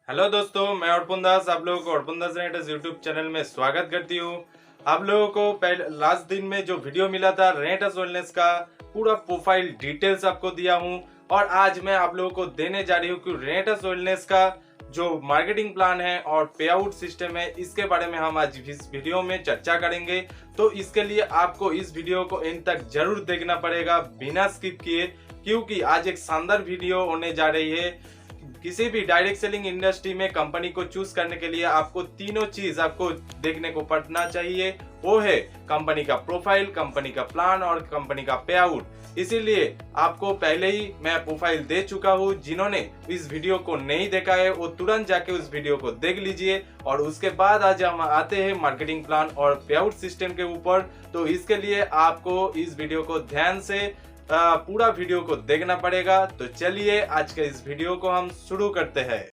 Hello दोस्तों, मैं अर्पण दास आप लोगों को अर्पण दास रेंटर्स यूट्यूब चैनल में स्वागत करती हूँ। आप लोगों को पहले लास्ट दिन में जो वीडियो मिला था रेंटर्स वेलनेस का पूरा प्रोफाइल डिटेल्स आपको दिया हूँ और आज मैं आप लोगों को देने जा रही हूँ कि रेंटर्स वेलनेस का जो मार्केटिंग प्लान है और पे आउट सिस्टम है इसके बारे में हम आज इस वीडियो में चर्चा करेंगे। तो इसके लिए आपको इस वीडियो को एंड तक जरूर देखना पड़ेगा बिना स्किप किए, क्योंकि आज एक शानदार वीडियो होने जा रही है। किसी भी डायरेक्ट सेलिंग इंडस्ट्री में कंपनी को चूज करने के लिए आपको तीनों चीज आपको देखने को पड़ना चाहिए। वो है कंपनी का प्रोफाइल, कंपनी का प्लान और कंपनी का पे आउट। इसीलिए आपको पहले ही मैं प्रोफाइल दे चुका हूँ। जिन्होंने इस वीडियो को नहीं देखा है वो तुरंत जाके उस वीडियो को देख लीजिए और उसके बाद आज हम आते हैं मार्केटिंग प्लान और पे आउट सिस्टम के ऊपर। तो इसके लिए आपको इस वीडियो को ध्यान से पूरा वीडियो को देखना पड़ेगा। तो चलिए आज के इस वीडियो को हम शुरू करते हैं।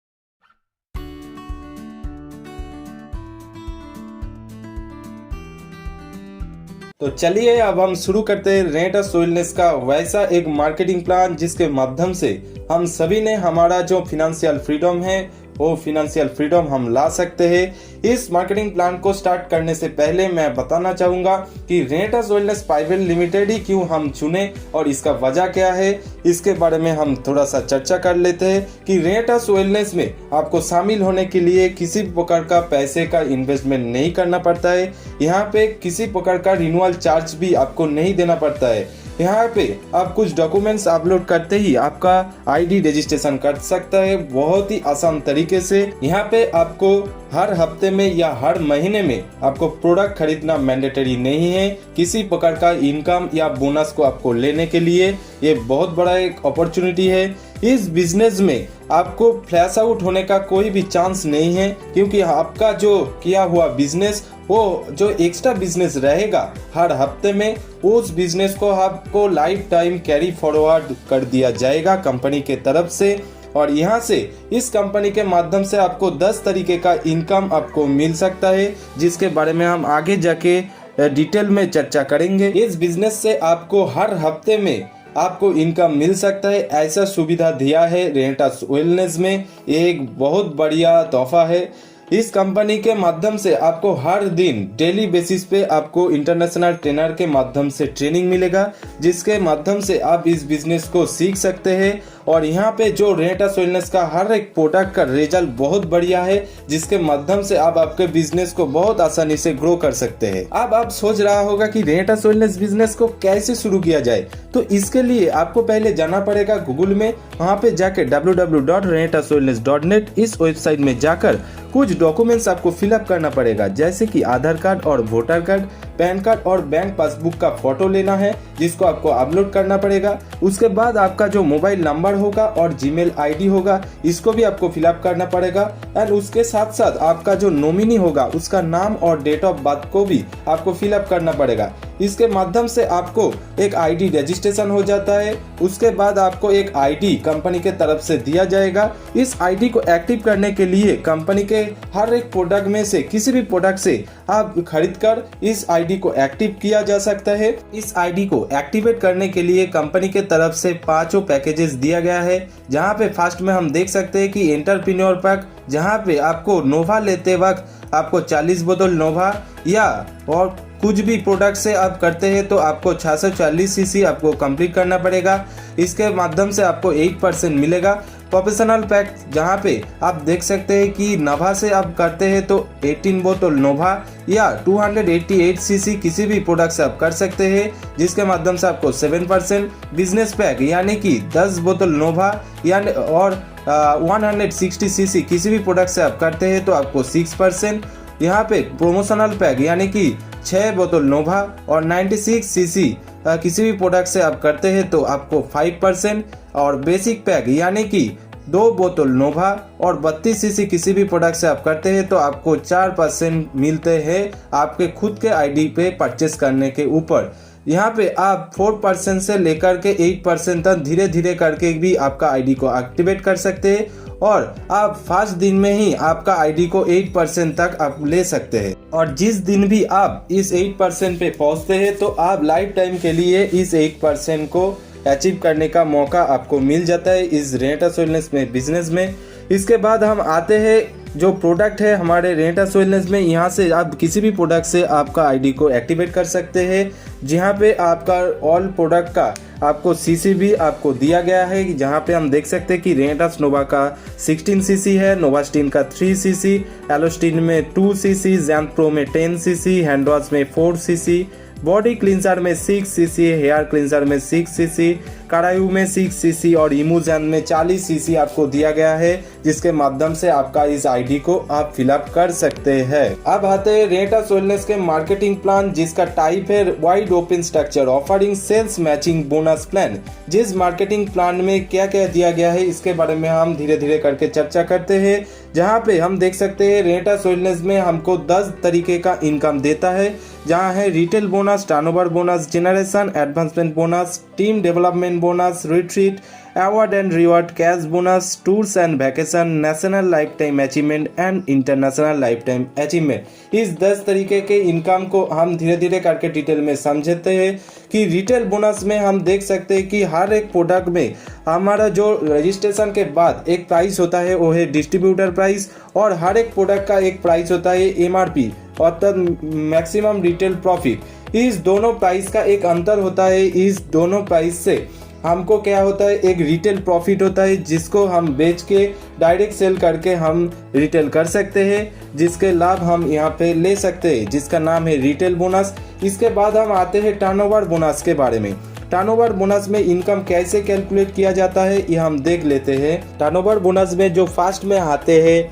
तो चलिए अब हम शुरू करते हैं रेंटर्स वेलनेस का वैसा एक मार्केटिंग प्लान जिसके माध्यम से हम सभी ने हमारा जो फिनेंशियल फ्रीडम है वो फिनेंशियल फ्रीडम हम ला सकते हैं। इस मार्केटिंग प्लान को स्टार्ट करने से पहले मैं बताना चाहूंगा कि रेंटर्स वेलनेस प्राइवेट लिमिटेड ही क्यों हम चुने और इसका वजह क्या है, इसके बारे में हम थोड़ा सा चर्चा कर लेते हैं। कि रेंटर्स वेलनेस में आपको शामिल होने के लिए किसी प्रकार का पैसे का इन्वेस्टमेंट नहीं करना पड़ता है। यहाँ पे किसी प्रकार का रिन्यूअल चार्ज भी आपको नहीं देना पड़ता है। यहाँ पे आप कुछ डॉक्यूमेंट्स अपलोड करते ही आपका आईडी रजिस्ट्रेशन कर सकता है बहुत ही आसान तरीके से। यहाँ पे आपको हर हफ्ते में या हर महीने में आपको प्रोडक्ट खरीदना मैंडेटरी नहीं है। किसी प्रकार का इनकम या बोनस को आपको लेने के लिए ये बहुत बड़ा एक अपॉर्चुनिटी है। इस बिजनेस में आपको फ्लैश आउट होने का कोई भी चांस नहीं है, क्योंकि आपका जो किया हुआ बिजनेस वो जो एक्स्ट्रा बिजनेस रहेगा हर हफ्ते में उस बिजनेस को आपको लाइफ टाइम कैरी फॉरवर्ड कर दिया जाएगा कंपनी के तरफ से। और यहाँ से इस कंपनी के माध्यम से आपको 10 तरीके का इनकम आपको मिल सकता है, जिसके बारे में हम आगे जाके डिटेल में चर्चा करेंगे। इस बिजनेस से आपको हर हफ्ते में आपको इनकम मिल सकता है, ऐसा सुविधा दिया है रेंटर्स वेलनेस में। ये एक बहुत बढ़िया तोहफा है। इस कंपनी के माध्यम से आपको हर दिन डेली बेसिस पे आपको इंटरनेशनल ट्रेनर के माध्यम से ट्रेनिंग मिलेगा, जिसके माध्यम से आप इस बिजनेस को सीख सकते हैं। और यहाँ पे जो रेंटर्स वेलनेस का हर एक प्रोडक्ट का रिजल्ट बहुत बढ़िया है, जिसके माध्यम से आप आपके बिजनेस को बहुत आसानी से ग्रो कर सकते हैं। अब आप सोच रहा होगा कि रेंटर्स वेलनेस बिजनेस को कैसे शुरू किया जाए, तो इसके लिए आपको पहले जाना पड़ेगा गूगल में। वहाँ पे जाके www.renterswellness.net इस वेबसाइट में जाकर कुछ डॉक्यूमेंट्स आपको फिलअप करना पड़ेगा, जैसे कि आधार कार्ड और वोटर कार्ड, पैन कार्ड और बैंक पासबुक का फोटो लेना है, जिसको आपको अपलोड करना पड़ेगा। उसके बाद आपका जो मोबाइल नंबर होगा और जीमेल आईडी होगा इसको भी आपको फिलअप करना पड़ेगा। एंड उसके साथ साथ आपका जो नॉमिनी होगा उसका नाम और डेट ऑफ बर्थ को भी आपको फिलअप करना पड़ेगा। इसके माध्यम से आपको एक आईडी रजिस्ट्रेशन हो जाता है। उसके बाद आपको एक आईडी कंपनी के तरफ से दिया जाएगा। इस आईडी को एक्टिव करने के लिए कंपनी के हर एक प्रोडक्ट में से किसी भी प्रोडक्ट से आप खरीदकर इस आईडी को एक्टिव किया जा सकता है। इस आईडी को एक्टिवेट करने के लिए कंपनी के तरफ से 5 पैकेजेस दिया गया है, जहां पे फर्स्ट में हम देख सकते हैं कि एंटरप्रेन्योर पैक, जहां पे आपको नोवा लेते वक्त आपको 40 बोतल नोवा या और कुछ भी प्रोडक्ट से आप करते हैं तो आपको 640 सीसी आपको कंप्लीट करना पड़ेगा। इसके माध्यम से आपको 8% मिलेगा। प्रोफेशनल पैक, जहां पे आप देख सकते हैं कि नोवा से आप करते हैं तो 18 बोतल नोवा या 288 सीसी किसी भी प्रोडक्ट से आप कर सकते हैं, जिसके माध्यम से आपको 7%। बिजनेस पैक यानी कि 10 बोतल नोवा यानी और 160 सीसी किसी भी प्रोडक्ट से आप करते हैं तो आपको 6%। यहाँ पे प्रोमोशनल पैक यानी कि 6 बोतल नोवा और 96 सीसी किसी भी प्रोडक्ट से आप करते हैं तो आपको 5%। और बेसिक पैक यानी कि 2 बोतल नोवा और 32 सीसी किसी भी प्रोडक्ट से आप करते हैं तो आपको 4% मिलते हैं आपके खुद के आईडी पे परचेस करने के ऊपर। यहाँ पे आप 4% से लेकर के 8% तक धीरे धीरे करके भी आपका आईडी को एक्टिवेट कर सकते हैं और आप फर्स्ट दिन में ही आपका आईडी को 8% तक आप ले सकते हैं। और जिस दिन भी आप इस 8% पे पहुंचते हैं तो आप लाइफ टाइम के लिए इस 8% को अचीव करने का मौका आपको मिल जाता है इस रेंटर्स वेलनेस में बिजनेस में। इसके बाद हम आते हैं जो प्रोडक्ट है हमारे रेंटस वेलनेस में। यहाँ से आप किसी भी प्रोडक्ट से आपका आईडी को एक्टिवेट कर सकते हैं, जहाँ पे आपका ऑल प्रोडक्ट का आपको सीसी भी आपको दिया गया है, जहाँ पे हम देख सकते हैं कि रेंटस नोवा का 16 सीसी है, नोवास्टीन का 3 सीसी, एलोस्टीन में 2 सीसी, ज़ैंथ प्रो में 10 सीसी, हैंडवॉश में 4 सीसी, बॉडी क्लींसर में 6 सीसी, हेयर क्लींसर में 6 सीसी, करायू में 6 सीसी और इमूजन में 40 सीसी आपको दिया गया है, जिसके माध्यम से आपका इस आईडी को आप फिलअप कर सकते हैं। अब आते हैं रेंटस वेलनेस के मार्केटिंग प्लान, जिसका टाइप है wide open structure offering sales matching bonus plan. जिस मार्केटिंग प्लान में क्या क्या दिया गया है इसके बारे में हम धीरे धीरे करके चर्चा करते हैं। जहाँ पे हम देख सकते हैं रेंटस वेलनेस में हमको 10 तरीके का इनकम देता है, जहाँ है retail bonus, turnover bonus, generation, advancement bonus, team development bonus, retreat, award and reward, cash bonus, tours and vacation, national life time achievement and international life time achievement. इस 10 तरीके के इनकम को हम धीरे धीरे करके डिटेल में समझते हैं। कि रिटेल बोनस में हम देख सकते हैं कि हर एक प्रोडक्ट में हमारा जो रजिस्ट्रेशन के बाद एक प्राइस होता है वो है डिस्ट्रीब्यूटर प्राइस, और हर एक प्रोडक्ट का एक प्राइस होता है MRP अर्थात मैक्सिमम रिटेल प्रॉफिट। इस दोनों प्राइस का एक अंतर होता है। इस दोनों प्राइस से हमको क्या होता है, एक रिटेल प्रॉफिट होता है जिसको हम बेच के डायरेक्ट सेल करके हम रिटेल कर सकते हैं, जिसके लाभ हम यहाँ पे ले सकते हैं, जिसका नाम है रिटेल बोनस। इसके बाद हम आते हैं टर्नओवर बोनस के बारे में। टर्नओवर बोनस में इनकम कैसे कैलकुलेट किया जाता है ये हम देख लेते हैं। टर्नओवर बोनस में जो फर्स्ट में आते हैं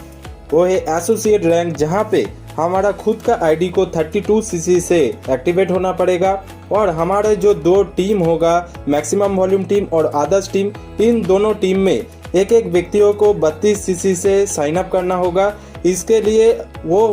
वो है एसोसिएट रैंक, जहाँ पे हमारा खुद का आईडी को 32 सीसी से एक्टिवेट होना पड़ेगा, और हमारे जो 2 टीम होगा, मैक्सिमम वॉल्यूम टीम और अदर्स टीम, इन दोनों टीम में एक एक व्यक्तियों को 32 सीसी से साइन अप करना होगा। इसके लिए वो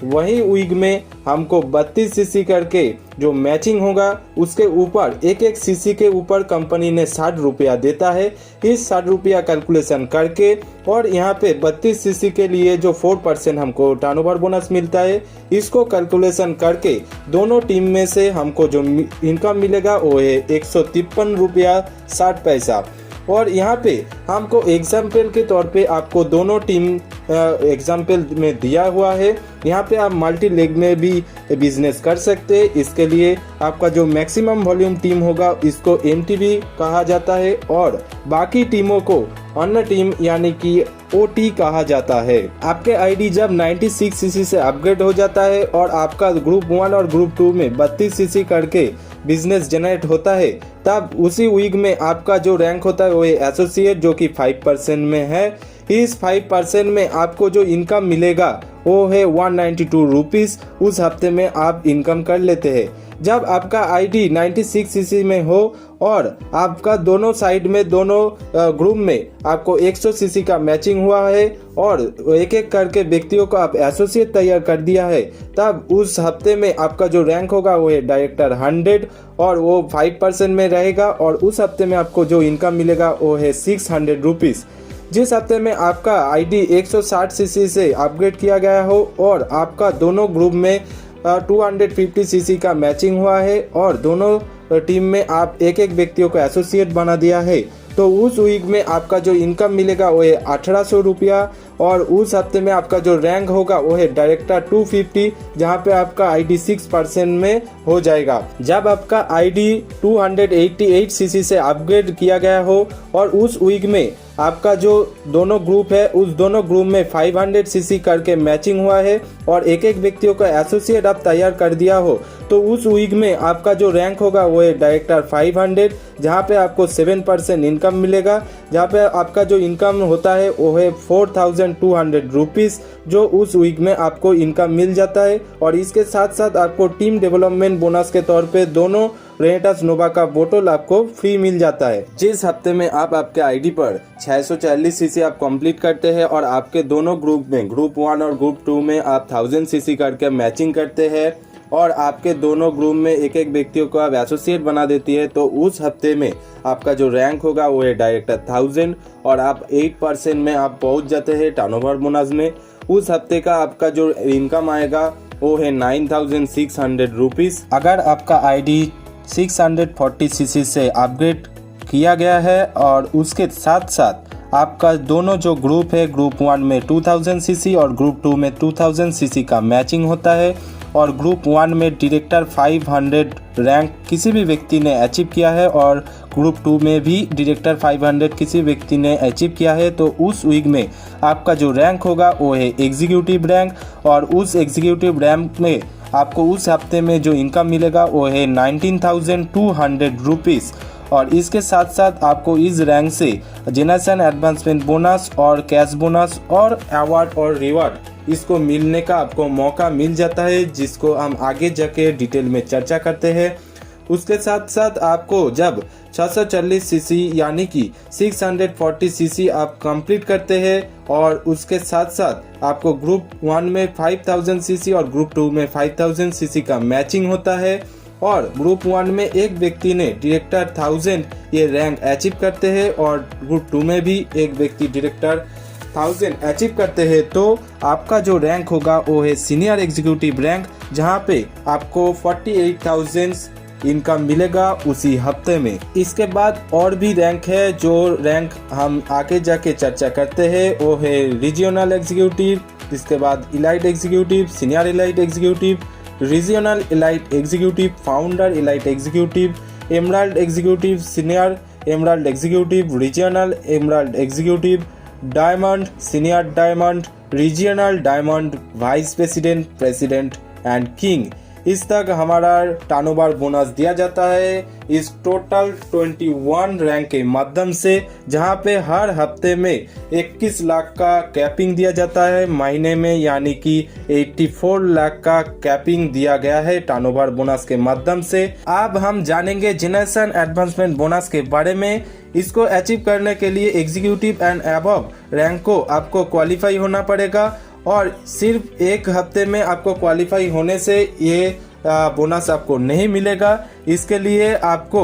वही वीक में हमको 32 सीसी करके जो मैचिंग होगा उसके ऊपर एक एक सीसी के ऊपर कंपनी ने 60 रुपया देता है। इस 60 रुपया कैलकुलेशन करके और यहाँ पे 32 सीसी के लिए जो 4% हमको टर्नओवर बोनस मिलता है, इसको कैलकुलेशन करके दोनों टीम में से हमको जो इनकम मिलेगा वो है 153 रुपया 60 पैसा। और यहाँ पे हमको एग्जाम्पल के तौर पे आपको दोनों टीम एग्जाम्पल में दिया हुआ है। यहाँ पे आप मल्टी लेग में भी बिजनेस कर सकते हैं। इसके लिए आपका जो मैक्सिमम वॉल्यूम टीम होगा इसको MTV कहा जाता है, और बाकी टीमों को अन्य टीम यानी कि OT कहा जाता है। आपके आईडी जब 96 सीसी से अपग्रेड हो जाता है और आपका ग्रुप 1 और ग्रुप 2 में 32 सीसी करके बिजनेस जनरेट होता है, तब उसी वीक में आपका जो रैंक होता है वो है एसोसिएट, जो कि 5% में है। इस 5% में आपको जो इनकम मिलेगा वो है 192 रुपीज़। उस हफ्ते में आप इनकम कर लेते हैं। जब आपका आईडी 96 सीसी में हो और आपका दोनों साइड में दोनों ग्रुप में आपको 100 सीसी का मैचिंग हुआ है और एक एक करके व्यक्तियों को आप एसोसिएट तैयार कर दिया है, तब उस हफ्ते में आपका जो रैंक होगा वो है डायरेक्टर 100 और वो 5% में रहेगा, और उस हफ्ते में आपको जो इनकम मिलेगा वो है 600 रुपीज़। जिस हफ्ते में आपका आईडी 160 सीसी से अपग्रेड किया गया हो और आपका दोनों ग्रुप में 250 सीसी का मैचिंग हुआ है और दोनों टीम में आप एक एक व्यक्तियों को एसोसिएट बना दिया है, तो उस वीक में आपका जो इनकम मिलेगा वो है 1800 रुपया, और उस हफ्ते में आपका जो रैंक होगा वो है डायरेक्टर 250, जहां पे आपका आईडी 6% में हो जाएगा। जब आपका आईडी 288 सीसी से अपग्रेड किया गया हो और उस वीक में आपका जो दोनों ग्रुप है उस दोनों ग्रुप में 500 सीसी करके मैचिंग हुआ है और एक एक व्यक्तियों का एसोसिएट आप तैयार कर दिया हो, तो उस वीक में आपका जो रैंक होगा वो है डायरेक्टर 500, जहाँ पे आपको 7% इनकम मिलेगा, जहाँ पे आपका जो इनकम होता है वो है 4200 रुपीज़, जो उस वीक में आपको इनकम मिल जाता है। और इसके साथ साथ आपको टीम डेवलपमेंट बोनस के तौर पे दोनों रेंटस नोवा का बोतल आपको फ्री मिल जाता है। जिस हफ्ते में आप आपके आईडी पर 640 सीसी आप कंप्लीट करते हैं और आपके दोनों ग्रुप में ग्रुप 1 और ग्रुप 2 में आप 1000 सीसी करके मैचिंग करते हैं और आपके दोनों ग्रुप में एक एक व्यक्तियों को आप एसोसिएट बना देती है, तो उस हफ्ते में आपका जो रैंक होगा वो है डायरेक्टर 1000 और आप 8% में आप पहुंच जाते हैं टर्नओवर बोनस में। उस हफ्ते का आपका जो इनकम आएगा वो है 9600 रुपीज़। अगर आपका आईडी 640 सीसी से अपग्रेड किया गया है और उसके साथ साथ आपका दोनों जो ग्रुप है, ग्रुप 1 में 2000 सीसी और ग्रुप 2 में 2000 सीसी का मैचिंग होता है। और ग्रुप 1 में डायरेक्टर 500 रैंक किसी भी व्यक्ति ने अचीव किया है और ग्रुप 2 में भी डायरेक्टर 500 किसी व्यक्ति ने अचीव किया है, तो उस वीक में आपका जो रैंक होगा वो है एग्जीक्यूटिव रैंक। और उस एग्जीक्यूटिव रैंक में आपको उस हफ्ते में जो इनकम मिलेगा वो है 19,200 रुपीज़। और इसके साथ साथ आपको इस रैंक से जनरेशन एडवांसमेंट बोनस और कैश बोनस और अवार्ड और रिवार्ड इसको मिलने का आपको मौका मिल जाता है, जिसको हम आगे जाके डिटेल में चर्चा करते हैं। उसके साथ साथ आपको जब 640 सीसी यानी कि 640 सीसी आप कंप्लीट करते हैं और उसके साथ साथ आपको ग्रुप 1 में 5000 सीसी और ग्रुप 2 में 5000 सीसी का मैचिंग होता है। और ग्रुप 1 में एक व्यक्ति ने डायरेक्टर 1000 ये रैंक अचीव करते हैं और ग्रुप 2 में भी एक व्यक्ति डायरेक्टर 1000 अचीव करते हैं, तो आपका जो रैंक होगा वो है सीनियर एग्जीक्यूटिव रैंक, जहां पे आपको 48,000 इनकम मिलेगा उसी हफ्ते में। इसके बाद और भी रैंक है, जो रैंक हम आगे जाके चर्चा करते हैं वो है रीजनल एग्जीक्यूटिव, इसके बाद elite executive, senior elite executive, regional elite executive, founder elite executive, emerald executive, senior emerald executive, regional emerald executive, diamond, senior diamond, regional diamond, vice president, president and king. इस तक हमारा turnover bonus दिया जाता है इस total 21 rank के माध्यम से, जहां पे हर हफ्ते में 21 लाख का कैपिंग दिया जाता है महीने में, यानी कि 84 लाख का कैपिंग दिया गया है टर्नओवर बोनस के माध्यम से। अब हम जानेंगे जनरेशन एडवांसमेंट बोनस के बारे में। इसको अचीव करने के लिए एग्जीक्यूटिव एंड अबव रैंक को आपको क्वालिफाई होना पड़ेगा और सिर्फ एक हफ्ते में आपको क्वालिफाई होने से ये बोनस आपको नहीं मिलेगा। इसके लिए आपको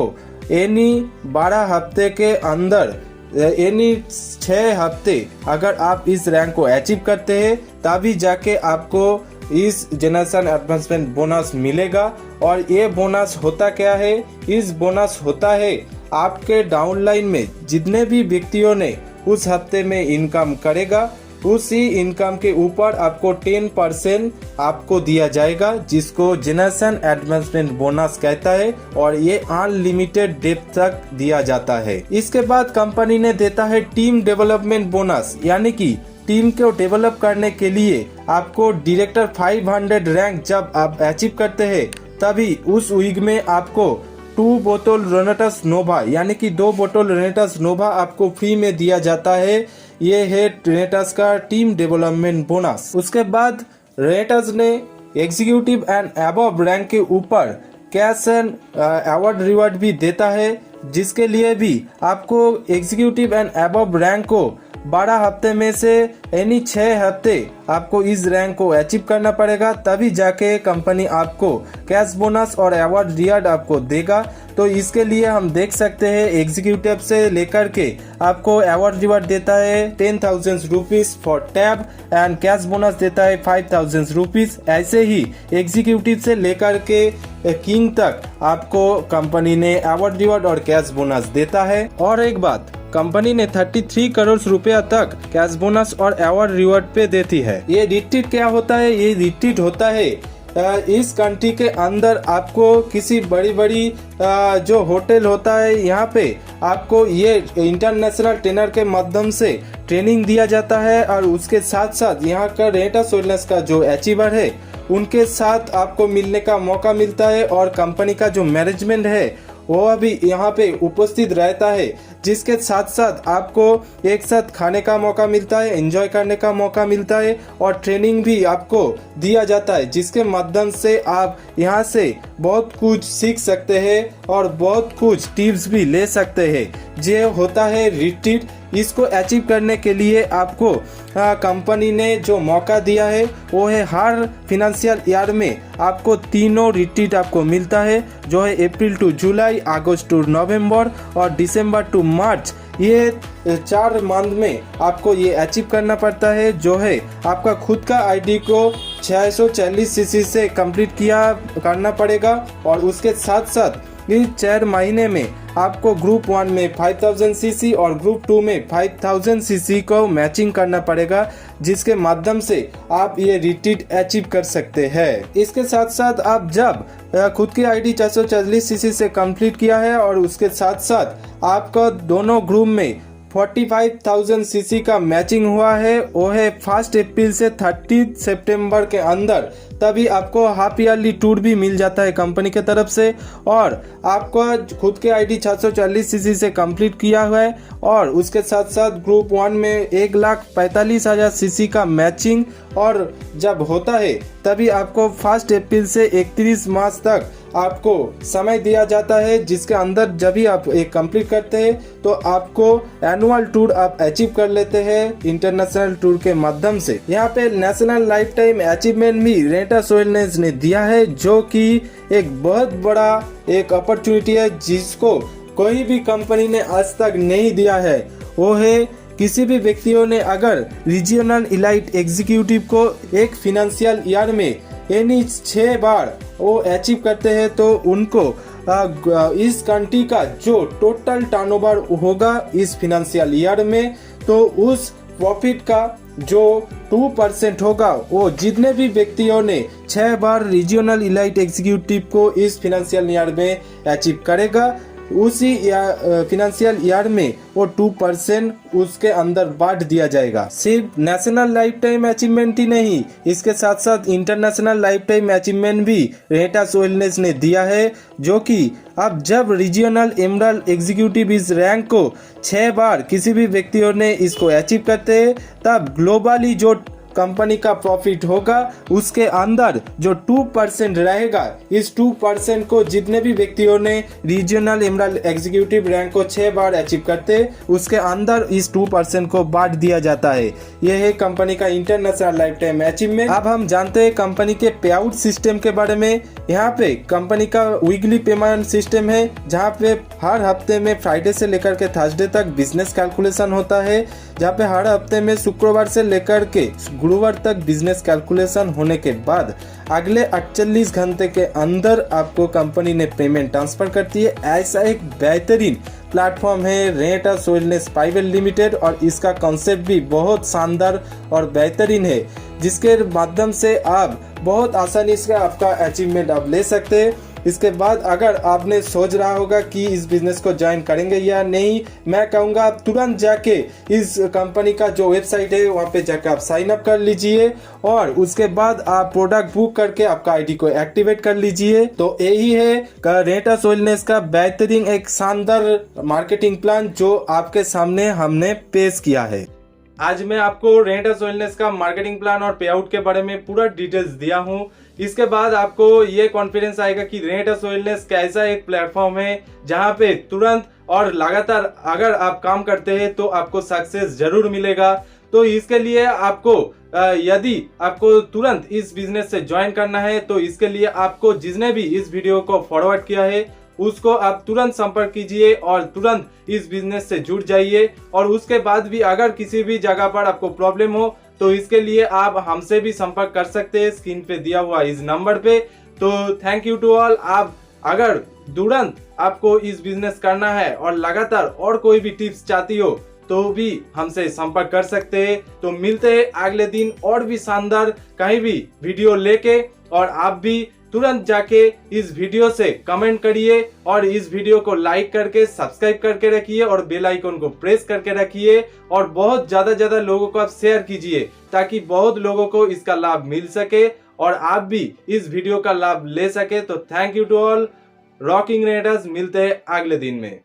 एनी 12 हफ्ते के अंदर एनी 6 हफ्ते अगर आप इस रैंक को अचीव करते हैं तभी जाके आपको इस जनरेशन एडवांसमेंट बोनस मिलेगा। और ये बोनस होता क्या है? इस बोनस होता है आपके डाउनलाइन में जितने भी व्यक्तियों ने उस हफ्ते में इनकम करेगा उसी इनकम के ऊपर आपको 10% आपको दिया जाएगा, जिसको जनरेशन एडवांसमेंट बोनस कहता है और ये अनलिमिटेड डेप्थ तक दिया जाता है। इसके बाद कंपनी ने देता है टीम डेवलपमेंट बोनस, यानी कि टीम को डेवलप करने के लिए आपको डायरेक्टर 500 रैंक जब आप अचीव करते हैं तभी उस वीक में आपको 2 बोतल रेनेटस नोवा यानी कि 2 बोतल रेनेटस नोवा आपको फ्री में दिया जाता है। ये है रेनेटस का टीम डेवलपमेंट बोनस। उसके बाद रेनेटस ने एग्जीक्यूटिव एंड अबव रैंक के ऊपर कैश एंड अवार्ड रिवार्ड भी देता है, जिसके लिए भी आपको एग्जीक्यूटिव एंड अबव रैंक को 12 हफ्ते में से एनी 6 हफ्ते आपको इस रैंक को अचीव करना पड़ेगा, तभी जाके कंपनी आपको कैश बोनस और अवार्ड रिवार्ड आपको देगा। तो इसके लिए हम देख सकते हैं एग्जीक्यूटिव से लेकर के आपको अवार्ड रिवार्ड देता है 10,000 rupees for tab and cash bonus देता है 5,000 रुपीज। ऐसे ही एग्जीक्यूटिव से लेकर के किंग तक आपको कंपनी ने अवार्ड रिवार्ड और कैश बोनस देता है। और एक बात, कंपनी ने 33 करोड़ रुपया तक कैश बोनस और अवार्ड रिवार्ड पे देती है। ये रिट्रीट क्या होता है? ये रिट्रीट होता है इस कंट्री के अंदर आपको किसी बड़ी बड़ी जो होटल होता है यहाँ पे आपको ये इंटरनेशनल ट्रेनर के माध्यम से ट्रेनिंग दिया जाता है और उसके साथ साथ यहाँ का रेनेटस वेलनेस का जो अचीवर है उनके साथ आपको मिलने का मौका मिलता है और कंपनी का जो मैनेजमेंट है वो भी यहाँ पे उपस्थित रहता है, जिसके साथ साथ आपको एक साथ खाने का मौका मिलता है, एंजॉय करने का मौका मिलता है और ट्रेनिंग भी आपको दिया जाता है, जिसके माध्यम से आप यहाँ से बहुत कुछ सीख सकते हैं और बहुत कुछ टिप्स भी ले सकते हैं। जो होता है रिट्रीट, इसको अचीव करने के लिए आपको कंपनी ने जो मौका दिया है वो है हर फिनेंशियल ईयर में आपको तीनों रिट्रीट आपको मिलता है, जो है अप्रैल टू जुलाई, अगस्त टू नवंबर और दिसंबर टू मार्च। ये 4 मंथ में आपको ये अचीव करना पड़ता है, जो है आपका खुद का आईडी को 640 सीसी से कंप्लीट करना पड़ेगा और उसके साथ साथ इस 4 महीने में आपको ग्रुप 1 में 5000 सीसी और ग्रुप 2 में 5000 सीसी को मैचिंग करना पड़ेगा, जिसके माध्यम से आप ये रिट्रीट अचीव कर सकते हैं। इसके साथ साथ आप जब खुद की आईडी 440 सीसी से कंप्लीट किया है और उसके साथ साथ आपका दोनों ग्रुप में 45,000 सीसी का मैचिंग हुआ है, वो है 1 अप्रैल से 30 सितंबर के अंदर, तभी आपको हाफ ईयरली टूर भी मिल जाता है कंपनी के तरफ से। और आपको खुद के आईडी 440 सीसी से कंप्लीट किया हुआ है और उसके साथ साथ ग्रुप 1 में 1,45,000 सीसी का मैचिंग और जब होता है तभी आपको 1 अप्रैल से 31 मार्च तक आपको समय दिया जाता है, जिसके अंदर जब भी आप एक कंप्लीट करते हैं तो आपको एनुअल टूर आप अचीव कर लेते हैं इंटरनेशनल टूर के माध्यम से। यहाँ पे नेशनल लाइफ टाइम अचीवमेंट भी रेंटास वेलनेस ने दिया है, जो कि एक बहुत बड़ा एक अपॉर्चुनिटी है जिसको कोई भी कंपनी ने आज तक नहीं दिया है। वो है किसी भी व्यक्तियों ने अगर रीजनल इलाइट एग्जीक्यूटिव को एक फिनेंशियल ईयर में यानी 6 बार वो अचीव करते हैं तो उनको इस कंट्री का जो टोटल टर्नओवर होगा इस फिनेंशियल ईयर में, तो उस प्रॉफिट का जो 2% होगा वो जितने भी व्यक्तियों ने 6 बार रीजनल इलाइट एग्जीक्यूटिव को इस फिनेंशियल ईयर में अचीव करेगा, उसी फिनेंशियल ईयर में वो 2% उसके अंदर बांट दिया जाएगा। सिर्फ नेशनल लाइफ टाइम अचीवमेंट ही नहीं, इसके साथ साथ इंटरनेशनल लाइफ टाइम अचीवमेंट भी रेंटास वेलनेस ने दिया है, जो कि अब जब रीजनल एमरल्ड एग्जीक्यूटिव इस रैंक को 6 बार किसी भी व्यक्तियों ने इसको अचीव करते हैं, तब ग्लोबली जो कंपनी का प्रॉफिट होगा उसके अंदर जो 2% रहेगा, इस 2% को जितने भी व्यक्तियों ने रीजनल एमरल्ड एग्जीक्यूटिव रैंक को 6 बार अचीव करते उसके अंदर इस 2% को बांट दिया जाता है। यह है कंपनी का इंटरनेशनल लाइफ टाइम अचीवमेंट। अब हम जानते हैं कंपनी के पे आउट सिस्टम के बारे में। यहाँ पे कंपनी का वीकली पेमेंट सिस्टम है, जहाँ पे हर हफ्ते में फ्राइडे से लेकर के थर्सडे तक बिजनेस कैलकुलेशन होता है, जहाँ पे हर हफ्ते में शुक्रवार से लेकर के गुरुवार तक बिजनेस कैलकुलेशन होने के बाद अगले 48 घंटे के अंदर आपको कंपनी ने पेमेंट ट्रांसफर करती है। ऐसा एक बेहतरीन प्लेटफॉर्म है रेंटास वेलनेस प्राइवेट लिमिटेड और इसका कॉन्सेप्ट भी बहुत शानदार और बेहतरीन है, जिसके माध्यम से आप बहुत आसानी से आपका अचीवमेंट आप ले सकते हैं। इसके बाद अगर आपने सोच रहा होगा कि इस बिजनेस को ज्वाइन करेंगे या नहीं, मैं कहूँगा आप तुरंत जाके इस कंपनी का जो वेबसाइट है वहाँ पे जाकर आप साइन अप कर लीजिए और उसके बाद आप प्रोडक्ट बुक करके आपका आईडी को एक्टिवेट कर लीजिए। तो यही है रेंटास वेलनेस का बेहतरीन एक शानदार मार्केटिंग प्लान जो आपके सामने हमने पेश किया है। आज मैं आपको रेंटास वेलनेस का मार्केटिंग प्लान और पे आउट के बारे में पूरा डिटेल्स दिया हूँ। इसके बाद आपको ये कॉन्फिडेंस आएगा कि रेंटास वेलनेस कैसा एक प्लेटफॉर्म है जहाँ पे तुरंत और लगातार अगर आप काम करते हैं तो आपको सक्सेस जरूर मिलेगा। तो इसके लिए आपको यदि आपको तुरंत इस बिजनेस से ज्वाइन करना है तो इसके लिए आपको जिसने भी इस वीडियो को फॉरवर्ड किया है उसको आप तुरंत संपर्क कीजिए और तुरंत इस बिजनेस से जुड़ जाइए। और उसके बाद भी अगर किसी भी जगह पर आपको प्रॉब्लम हो तो इसके लिए आप हमसे भी संपर्क कर सकते हैं स्क्रीन पे दिया हुआ इस नंबर पे। तो थैंक यू टू ऑल। आप अगर तुरंत आपको इस बिजनेस करना है और लगातार और कोई भी टिप्स चाहती हो तो भी हमसे संपर्क कर सकते हैं। तो मिलते हैं अगले दिन और भी शानदार कहीं भी वीडियो लेके, और आप भी तुरंत जाके इस वीडियो से कमेंट करिए और इस वीडियो को लाइक करके सब्सक्राइब करके रखिए और बेल आइकन को प्रेस करके रखिए और बहुत ज्यादा लोगों को आप शेयर कीजिए ताकि बहुत लोगों को इसका लाभ मिल सके और आप भी इस वीडियो का लाभ ले सके। तो thank you to all. Rocking रेंटास, मिलते हैं अगले दिन में।